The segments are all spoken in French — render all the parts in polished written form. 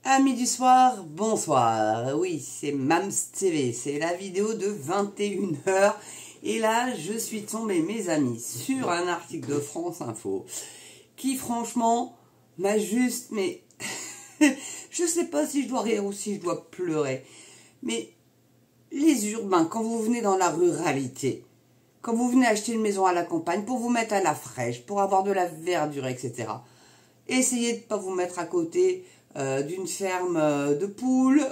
Amis du soir, bonsoir. Oui, c'est Mams TV, c'est la vidéo de 21 heures. Et là, je suis tombée, mes amis, sur un article de France Info qui, franchement, m'a juste... Mais je sais pas si je dois rire ou si je dois pleurer. Mais les urbains, quand vous venez dans la ruralité, quand vous venez acheter une maison à la campagne pour vous mettre à la fraîche, pour avoir de la verdure, etc., essayez de ne pas vous mettre à côté d'une ferme de poules,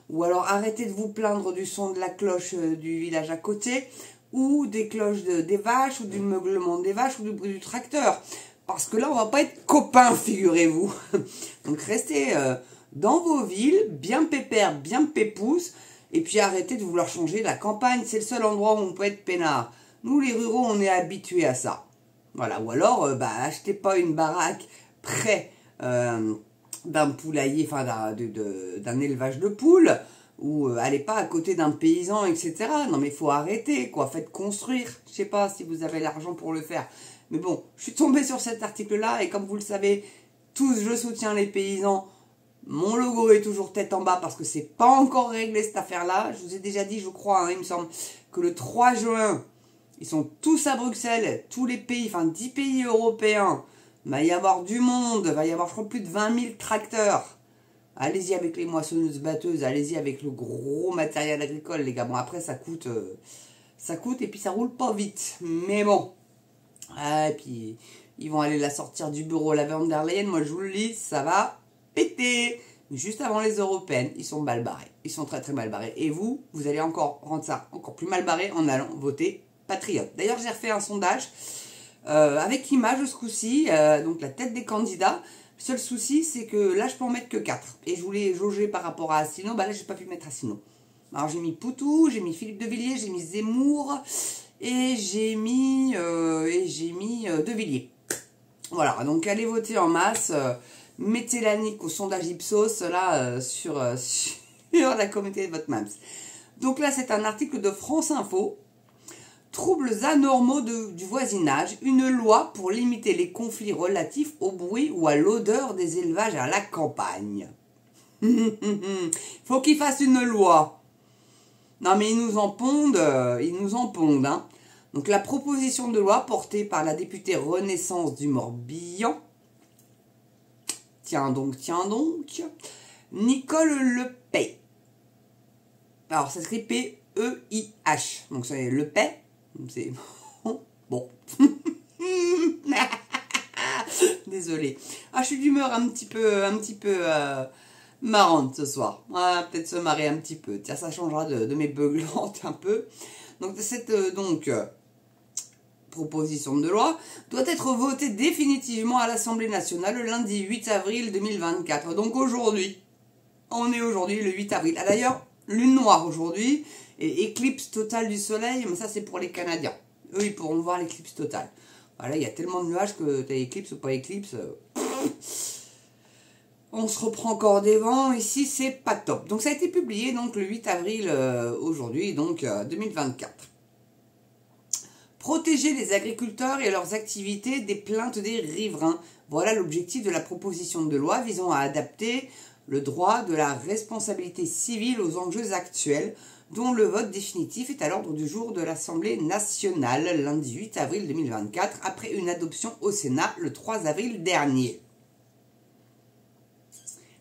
ou alors arrêtez de vous plaindre du son de la cloche du village à côté, ou des cloches des vaches, ou du meuglement des vaches, ou du bruit du tracteur. Parce que là, on va pas être copains, figurez-vous. Donc restez dans vos villes, bien pépères, bien pépouses, et puis arrêtez de vouloir changer la campagne. C'est le seul endroit où on peut être peinard. Nous, les ruraux, on est habitués à ça. Voilà, ou alors, achetez pas une baraque près d'un poulailler, enfin d'un élevage de poules, ou allez pas à côté d'un paysan, etc. Non mais il faut arrêter, quoi, faites construire. Je sais pas si vous avez l'argent pour le faire. Mais bon, je suis tombée sur cet article-là, et comme vous le savez, tous je soutiens les paysans. Mon logo est toujours tête en bas parce que c'est pas encore réglé cette affaire-là. Je vous ai déjà dit, je crois, hein, il me semble, que le 3 juin, ils sont tous à Bruxelles, tous les pays, enfin 10 pays européens. Il va y avoir du monde, il va y avoir, je crois, plus de 20 000 tracteurs. Allez-y avec les moissonneuses-batteuses, allez-y avec le gros matériel agricole, les gars. Bon, après, ça coûte et puis ça roule pas vite. Mais bon. Ah, et puis, ils vont aller la sortir du bureau, la von der Leyen. Moi, je vous le dis, ça va péter. Mais juste avant les européennes, ils sont mal barrés. Ils sont très, très mal barrés. Et vous allez encore rendre ça encore plus mal barré en allant voter patriote. D'ailleurs, j'ai refait un sondage avec image ce coup-ci, donc la tête des candidats. Le seul souci, c'est que là, je peux en mettre que 4. Et je voulais jauger par rapport à Asselineau. Bah là, j'ai pas pu mettre Asselineau. Alors, j'ai mis Poutou, j'ai mis Philippe de Villiers, j'ai mis Zemmour et j'ai mis De Villiers. Voilà, donc allez voter en masse. Mettez la nique au sondage Ipsos là sur la communauté de votre MAMS. Donc là, c'est un article de France Info. Troubles anormaux du voisinage, une loi pour limiter les conflits relatifs au bruit ou à l'odeur des élevages à la campagne. Faut qu'ils fassent une loi. Non mais ils nous en pondent, hein. Donc la proposition de loi portée par la députée Renaissance du Morbihan, tiens donc, Nicole Lepay. Alors ça s'écrit P-E-I-H, donc c'est Lepay. C'est bon. Désolée. Ah, je suis d'humeur un petit peu marrante ce soir. Ah, peut-être se marrer un petit peu. Tiens, ça changera de mes beuglantes un peu. Donc cette proposition de loi doit être votée définitivement à l'Assemblée nationale le lundi 8 avril 2024. Donc aujourd'hui, on est aujourd'hui le 8 avril. Ah, d'ailleurs, lune noire aujourd'hui. Et éclipse totale du soleil, mais ça c'est pour les Canadiens. Eux, ils pourront voir l'éclipse totale. Voilà, il y a tellement de nuages que tu as éclipse ou pas éclipse. On se reprend encore des vents. Ici, c'est pas top. Donc ça a été publié donc, le 8 avril aujourd'hui, donc 2024. Protéger les agriculteurs et leurs activités des plaintes des riverains. Voilà l'objectif de la proposition de loi visant à adapter le droit de la responsabilité civile aux enjeux actuels, dont le vote définitif est à l'ordre du jour de l'Assemblée nationale, lundi 8 avril 2024, après une adoption au Sénat le 3 avril dernier.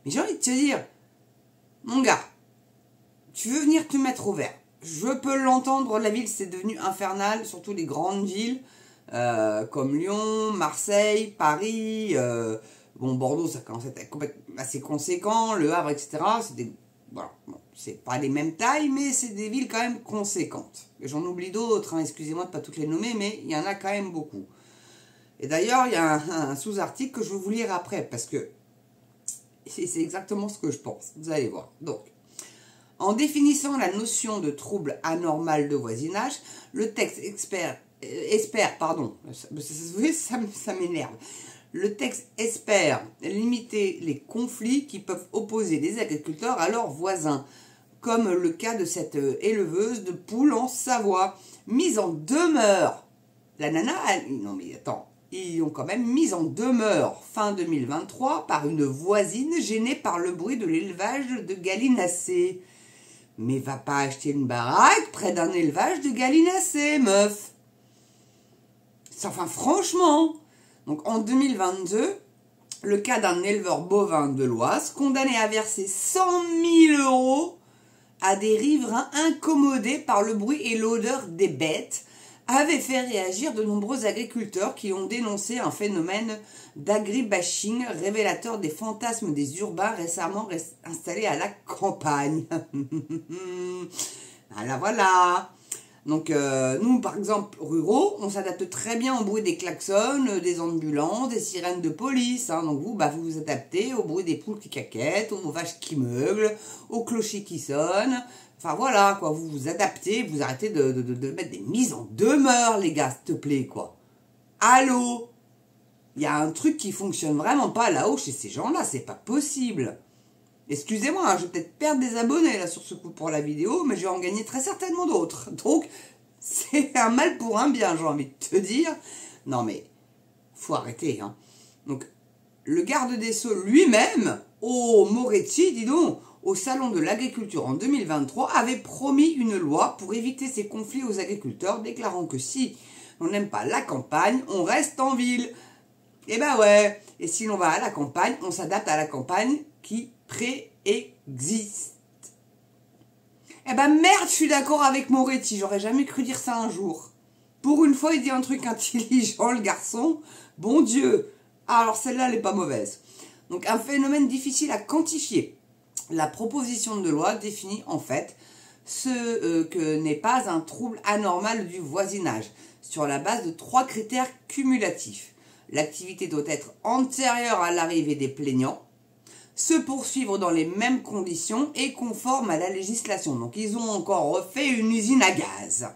Mais j'ai envie de te dire, mon gars, tu veux venir te mettre au vert. Je peux l'entendre, la ville c'est devenu infernal, surtout les grandes villes, comme Lyon, Marseille, Paris, Bordeaux ça commence à être assez conséquent, Le Havre, etc. C'est des... Voilà, bon, c'est pas les mêmes tailles, mais c'est des villes quand même conséquentes. Et j'en oublie d'autres, hein, excusez-moi de ne pas toutes les nommer, mais il y en a quand même beaucoup. Et d'ailleurs, il y a un sous-article que je vais vous lire après, parce que c'est exactement ce que je pense. Vous allez voir. Donc, en définissant la notion de trouble anormal de voisinage, le texte ça m'énerve. Le texte espère limiter les conflits qui peuvent opposer les agriculteurs à leurs voisins, comme le cas de cette éleveuse de poules en Savoie, mise en demeure. La nana, non mais attends, ils ont quand même mis en demeure fin 2023 par une voisine gênée par le bruit de l'élevage de gallinacés. Mais va pas acheter une baraque près d'un élevage de gallinacés, meuf. Enfin, franchement. Donc, en 2022, le cas d'un éleveur bovin de l'Oise condamné à verser 100 000 € à des riverains incommodés par le bruit et l'odeur des bêtes avait fait réagir de nombreux agriculteurs qui ont dénoncé un phénomène d'agribashing révélateur des fantasmes des urbains récemment installés à la campagne. Voilà. Donc nous, par exemple, ruraux, on s'adapte très bien au bruit des klaxons, des ambulances, des sirènes de police. Donc vous, vous vous adaptez au bruit des poules qui caquettent, aux vaches qui meuglent, aux clochers qui sonnent. Enfin voilà, quoi, vous vous adaptez, vous arrêtez de mettre des mises en demeure, les gars, s'il te plaît, quoi. Allô? Il y a un truc qui fonctionne vraiment pas là-haut chez ces gens-là, c'est pas possible. Excusez-moi, je vais peut-être perdre des abonnés là sur ce coup pour la vidéo, mais je vais en gagner très certainement d'autres. Donc, c'est un mal pour un bien, j'ai envie de te dire. Non mais, faut arrêter, hein. Donc, le garde des Sceaux lui-même, oh Moretti, dis donc, au Salon de l'Agriculture en 2023, avait promis une loi pour éviter ces conflits aux agriculteurs, déclarant que si on n'aime pas la campagne, on reste en ville. Eh ben ouais, et si l'on va à la campagne, on s'adapte à la campagne qui préexiste. Eh ben merde, je suis d'accord avec Moretti, j'aurais jamais cru dire ça un jour. Pour une fois, il dit un truc intelligent, le garçon. Bon Dieu. Alors celle-là, elle est pas mauvaise. Donc un phénomène difficile à quantifier. La proposition de loi définit en fait ce que n'est pas un trouble anormal du voisinage, sur la base de 3 critères cumulatifs. L'activité doit être antérieure à l'arrivée des plaignants, se poursuivre dans les mêmes conditions et conforme à la législation. Donc ils ont encore refait une usine à gaz.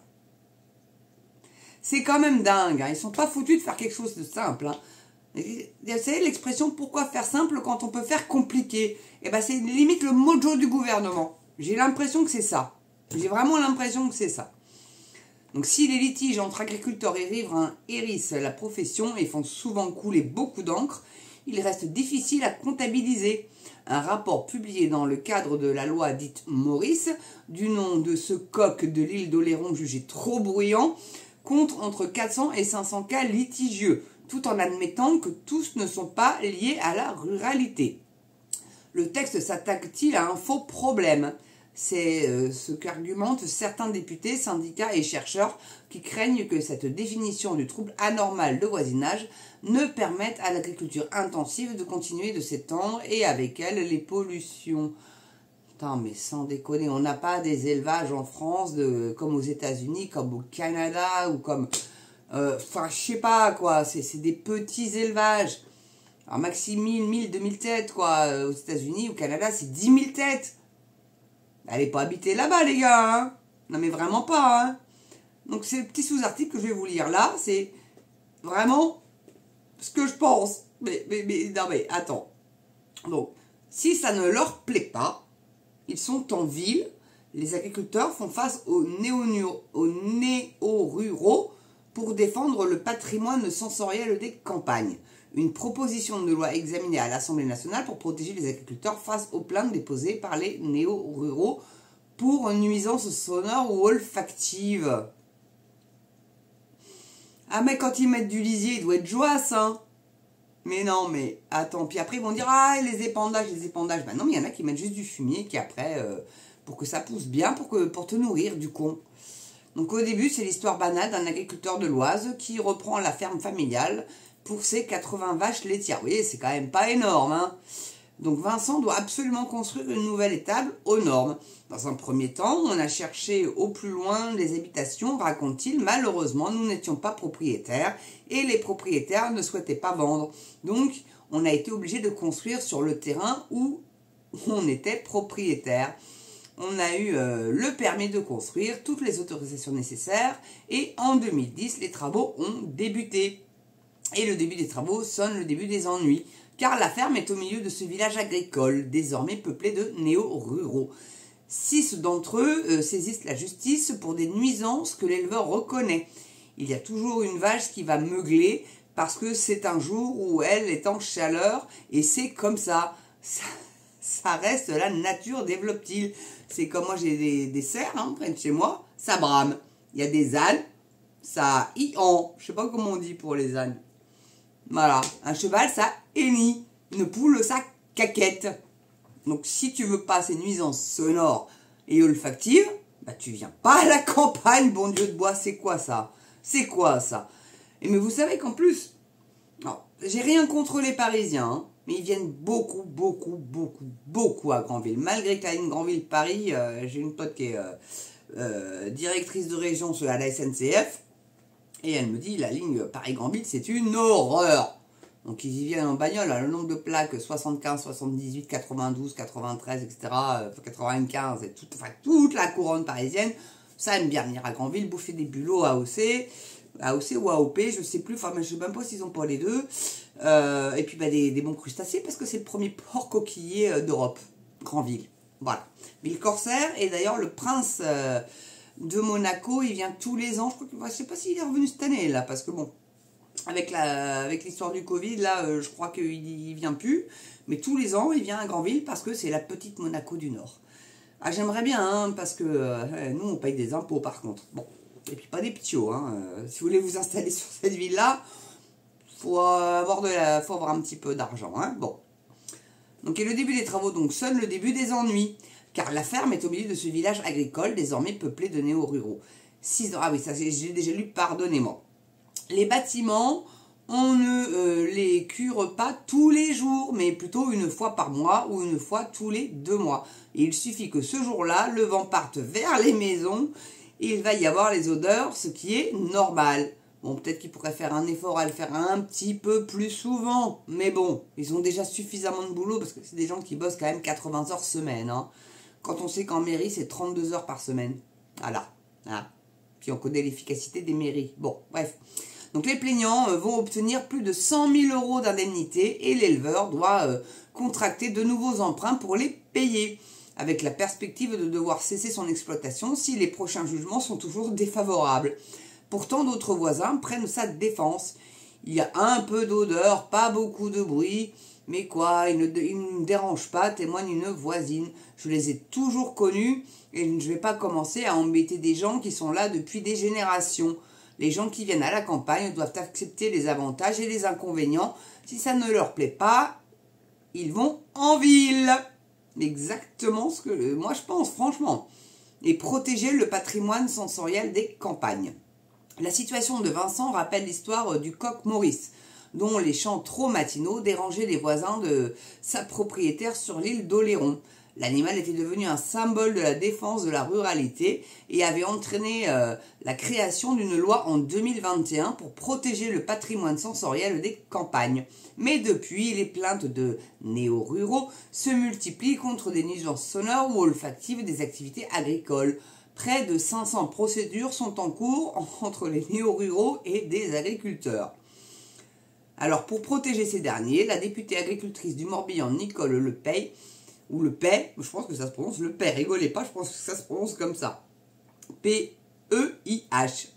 C'est quand même dingue, hein. Ils sont pas foutus de faire quelque chose de simple. Vous savez l'expression pourquoi faire simple quand on peut faire compliqué? Eh ben c'est limite le mojo du gouvernement. J'ai l'impression que c'est ça. J'ai vraiment l'impression que c'est ça. Donc si les litiges entre agriculteurs et riverains hérissent la profession et font souvent couler beaucoup d'encre, il reste difficile à comptabiliser. Un rapport publié dans le cadre de la loi dite Maurice, du nom de ce coq de l'île d'Oléron jugé trop bruyant, compte entre 400 et 500 cas litigieux, tout en admettant que tous ne sont pas liés à la ruralité. Le texte s'attaque-t-il à un faux problème? C'est ce qu'argumentent certains députés, syndicats et chercheurs qui craignent que cette définition du trouble anormal de voisinage ne permette à l'agriculture intensive de continuer de s'étendre et avec elle les pollutions. Putain, mais sans déconner, on n'a pas des élevages en France comme aux États-Unis, comme au Canada ou comme... Enfin, je sais pas quoi, c'est des petits élevages. Alors, maximum 1000, 2000 têtes, quoi. Aux États-Unis, au Canada, c'est 10 000 têtes. Allez pas habiter là-bas, les gars, hein. Non, mais vraiment pas, hein. Donc, ces petits sous-articles que je vais vous lire là, c'est vraiment ce que je pense. Mais, non, mais, attends. Donc, si ça ne leur plaît pas, ils sont en ville, les agriculteurs font face aux néo-ruraux pour défendre le patrimoine sensoriel des campagnes. Une proposition de loi examinée à l'Assemblée nationale pour protéger les agriculteurs face aux plaintes déposées par les néo-ruraux pour nuisances sonores ou olfactives. Ah mais quand ils mettent du lisier, il doit être joyeux, hein. Mais non, mais attends, puis après ils vont dire « Ah, les épandages. » Ben non, mais il y en a qui mettent juste du fumier qui après, pour que ça pousse bien, pour te nourrir du con. Donc au début, c'est l'histoire banale d'un agriculteur de l'Oise qui reprend la ferme familiale pour ses 80 vaches laitières. Vous voyez, c'est quand même pas énorme, hein. Donc Vincent doit absolument construire une nouvelle étable aux normes. Dans un premier temps, on a cherché au plus loin les habitations, raconte-t-il. Malheureusement, nous n'étions pas propriétaires et les propriétaires ne souhaitaient pas vendre. Donc, on a été obligé de construire sur le terrain où on était propriétaire. On a eu le permis de construire, toutes les autorisations nécessaires et en 2010, les travaux ont débuté. Et le début des travaux sonne le début des ennuis, car la ferme est au milieu de ce village agricole, désormais peuplé de néo-ruraux. 6 d'entre eux saisissent la justice pour des nuisances que l'éleveur reconnaît. Il y a toujours une vache qui va meugler parce que c'est un jour où elle est en chaleur et c'est comme ça. Ça reste la nature, développe-t-il. C'est comme moi, j'ai des cerfs près de chez moi, ça brame. Il y a des ânes, ça ian. Je sais pas comment on dit pour les ânes. Voilà, un cheval, ça hennit. Une poule, ça caquette. Donc si tu veux pas ces nuisances sonores et olfactives, bah tu viens pas à la campagne, bon Dieu de bois, c'est quoi ça? C'est quoi ça? Et mais vous savez qu'en plus, j'ai rien contre les Parisiens, mais ils viennent beaucoup à Granville. Malgré que la ligne Granville-Paris, j'ai une pote qui est directrice de région à la SNCF, et elle me dit, la ligne Paris-Granville, c'est une horreur. Donc ils y viennent en bagnole, le nombre de plaques 75, 78, 92, 93, etc., 95, et toute la couronne parisienne, ça aime bien venir à Granville, bouffer des bulots AOC ou AOP, je sais plus, enfin je sais même pas s'ils ont pas les deux, et puis des bons crustacés, parce que c'est le premier port coquillier d'Europe, Granville, voilà. Ville Corsaire, et d'ailleurs le prince de Monaco, il vient tous les ans, je sais pas s'il est revenu cette année, là, parce que bon, avec l'histoire du Covid, là, je crois qu'il vient plus, mais tous les ans, il vient à Granville, parce que c'est la petite Monaco du Nord. Ah, j'aimerais bien, parce que nous, on paye des impôts, par contre. Bon, et puis pas des ptios, si vous voulez vous installer sur cette ville-là, faut avoir un petit peu d'argent, Bon. Donc, et le début des travaux, donc, sonne le début des ennuis, car la ferme est au milieu de ce village agricole, désormais peuplé de néo-ruraux. Ah oui, ça, j'ai déjà lu, pardonnez-moi. Les bâtiments, on ne les cure pas tous les jours, mais plutôt une fois par mois ou une fois tous les 2 mois. Et il suffit que ce jour-là, le vent parte vers les maisons et il va y avoir les odeurs, ce qui est normal. Bon, peut-être qu'ils pourraient faire un effort à le faire un petit peu plus souvent, mais bon, ils ont déjà suffisamment de boulot parce que c'est des gens qui bossent quand même 80 heures semaine. Quand on sait qu'en mairie, c'est 32 heures par semaine. Voilà. Puis on connaît l'efficacité des mairies. Bon, bref. Donc les plaignants vont obtenir plus de 100 000 € d'indemnité et l'éleveur doit contracter de nouveaux emprunts pour les payer, avec la perspective de devoir cesser son exploitation si les prochains jugements sont toujours défavorables. Pourtant, d'autres voisins prennent sa défense. Il y a un peu d'odeur, pas beaucoup de bruit, mais quoi, il ne me dérange pas, témoigne une voisine. Je les ai toujours connus et je ne vais pas commencer à embêter des gens qui sont là depuis des générations. Les gens qui viennent à la campagne doivent accepter les avantages et les inconvénients. Si ça ne leur plaît pas, ils vont en ville. Exactement ce que moi je pense, franchement. Et protéger le patrimoine sensoriel des campagnes. La situation de Vincent rappelle l'histoire du coq Maurice, dont les chants trop matinaux dérangeaient les voisins de sa propriétaire sur l'île d'Oléron. L'animal était devenu un symbole de la défense de la ruralité et avait entraîné la création d'une loi en 2021 pour protéger le patrimoine sensoriel des campagnes. Mais depuis, les plaintes de néo-ruraux se multiplient contre des nuisances sonores ou olfactives des activités agricoles. Près de 500 procédures sont en cours entre les néo-ruraux et des agriculteurs. Alors, pour protéger ces derniers, la députée agricultrice du Morbihan, Nicole Lepay, ou le Pay, je pense que ça se prononce le Pay, rigolez pas, je pense que ça se prononce comme ça. P-E-I-H.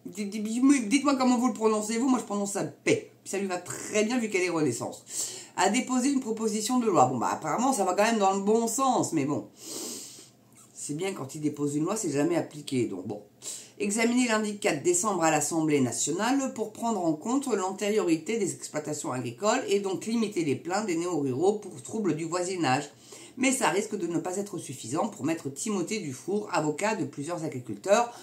Dites-moi comment vous le prononcez, moi je prononce ça Pay. Ça lui va très bien vu qu'elle est Renaissance. A déposé une proposition de loi. Bon, apparemment, ça va quand même dans le bon sens, mais bon. C'est bien quand il dépose une loi, c'est jamais appliqué, donc bon. Examiné lundi 4 décembre à l'Assemblée nationale pour prendre en compte l'antériorité des exploitations agricoles et donc limiter les plaintes des néo-ruraux pour troubles du voisinage. Mais ça risque de ne pas être suffisant pour mettre Timothée Dufour, avocat de plusieurs agriculteurs,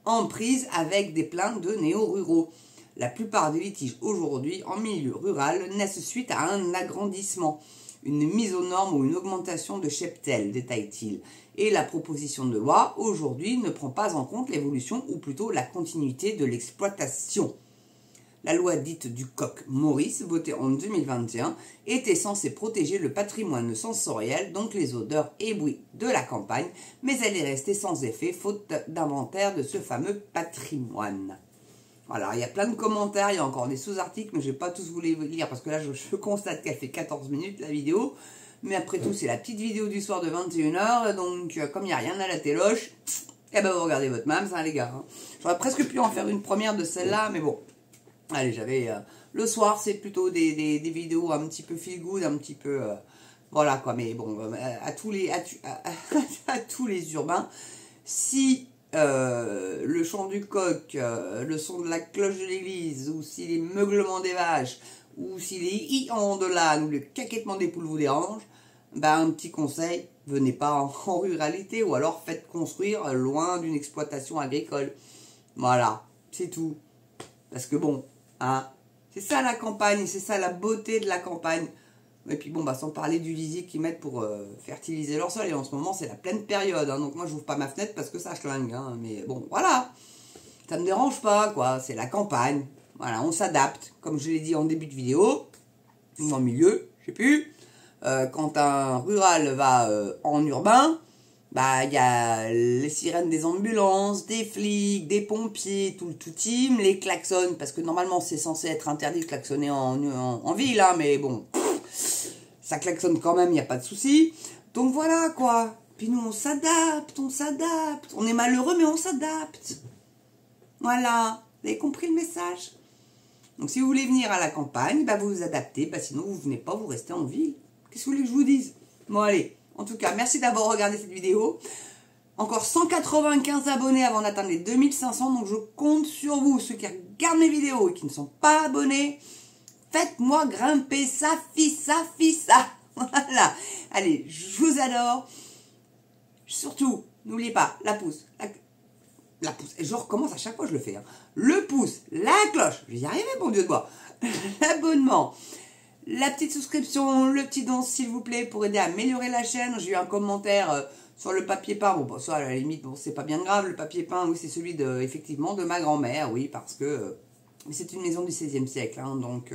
en prise avec des plaintes de néo-ruraux. La plupart des litiges aujourd'hui en milieu rural naissent suite à un agrandissement, une mise aux normes ou une augmentation de cheptel, détaille-t-il. Et la proposition de loi, aujourd'hui, ne prend pas en compte l'évolution ou plutôt la continuité de l'exploitation. La loi dite du coq Maurice, votée en 2021, était censée protéger le patrimoine sensoriel, donc les odeurs et bruits de la campagne, mais elle est restée sans effet, faute d'inventaire de ce fameux patrimoine. Voilà, il y a plein de commentaires, il y a encore des sous-articles, mais je ne vais pas tous vous les lire, parce que là, je constate qu'elle fait 14 minutes, la vidéo. Mais après tout, c'est la petite vidéo du soir de 21 h, donc comme il n'y a rien à la téloche, eh ben vous regardez votre mams, les gars. J'aurais presque pu en faire une première de celle-là, mais bon. Allez, j'avais... le soir, c'est plutôt des vidéos un petit peu feel good, un petit peu... voilà, quoi. Mais bon, à tous les urbains, si le chant du coq, le son de la cloche de l'église, ou si les meuglements des vaches, ou si les hi-han de l'âne, ou le caquettement des poules vous dérangent, ben, un petit conseil, venez pas en ruralité, ou alors faites construire loin d'une exploitation agricole. Voilà, c'est tout. Parce que bon, hein, c'est ça la campagne, c'est ça la beauté de la campagne. Et puis bon, bah sans parler du lisier qu'ils mettent pour fertiliser leur sol. Et en ce moment, c'est la pleine période. Hein, donc moi, je n'ouvre pas ma fenêtre parce que ça schlingue. Hein, mais bon, voilà. Ça me dérange pas, quoi. C'est la campagne. Voilà, on s'adapte. Comme je l'ai dit en début de vidéo, ou en milieu, je sais plus. Quand un rural va en urbain, bah il y a les sirènes des ambulances, des flics, des pompiers, tout team, les klaxons, parce que normalement c'est censé être interdit de klaxonner en ville, hein, mais bon, ça klaxonne quand même, il n'y a pas de souci. Donc voilà quoi. Puis nous on s'adapte, on est malheureux mais on s'adapte. Voilà, vous avez compris le message? Donc si vous voulez venir à la campagne, bah vous vous adaptez, bah sinon vous venez pas, vous restez en ville. Qu'est-ce que vous voulez que je vous dise? Bon allez, en tout cas, merci d'avoir regardé cette vidéo. Encore 195 abonnés avant d'atteindre les 2500, donc je compte sur vous, ceux qui regardent mes vidéos et qui ne sont pas abonnés. Faites-moi grimper ça, fissa. Voilà. Allez, je vous adore. Surtout, n'oubliez pas, la pouce. La pouce. Et je recommence à chaque fois, je le fais. Hein. Le pouce, la cloche. Je vais y arriver, bon Dieu de moi. L'abonnement. La petite souscription, le petit don s'il vous plaît pour aider à améliorer la chaîne. J'ai eu un commentaire sur le papier peint. Bon, ça à la limite, bon, c'est pas bien grave. Le papier peint, oui, c'est celui de, effectivement, de ma grand-mère, oui, parce que c'est une maison du XVIe siècle. Hein, donc,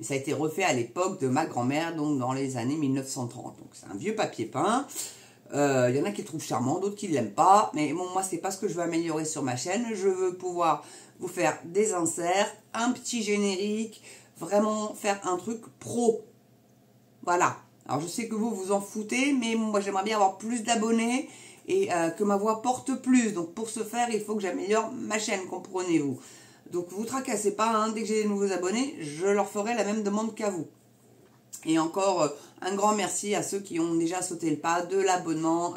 ça a été refait à l'époque de ma grand-mère, donc dans les années 1930. Donc, c'est un vieux papier peint. Y en a qui le trouvent charmant, d'autres qui ne l'aiment pas. Mais bon, moi, c'est pas ce que je veux améliorer sur ma chaîne. Je veux pouvoir vous faire des inserts, un petit générique, vraiment faire un truc pro. Voilà. Alors, je sais que vous vous en foutez, mais moi, j'aimerais bien avoir plus d'abonnés et que ma voix porte plus. Donc, pour ce faire, il faut que j'améliore ma chaîne, comprenez-vous. Donc, vous tracassez pas, hein, dès que j'ai des nouveaux abonnés, je leur ferai la même demande qu'à vous. Et encore un grand merci à ceux qui ont déjà sauté le pas de l'abonnement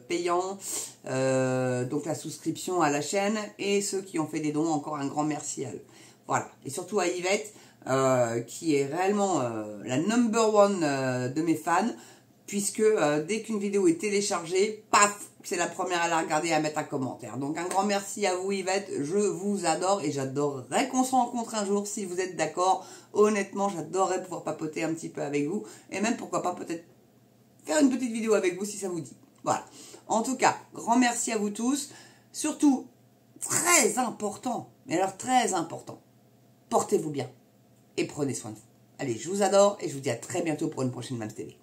payant, donc la souscription à la chaîne, et ceux qui ont fait des dons, encore un grand merci à eux. Voilà, et surtout à Yvette, qui est réellement la number one de mes fans, puisque dès qu'une vidéo est téléchargée, paf, c'est la première à la regarder et à mettre un commentaire. Donc un grand merci à vous Yvette, je vous adore et j'adorerais qu'on se rencontre un jour si vous êtes d'accord. Honnêtement, j'adorerais pouvoir papoter un petit peu avec vous et même pourquoi pas peut-être faire une petite vidéo avec vous si ça vous dit. Voilà. En tout cas, grand merci à vous tous. Surtout, très important, mais alors très important, portez-vous bien et prenez soin de vous. Allez, je vous adore et je vous dis à très bientôt pour une prochaine Mams TV.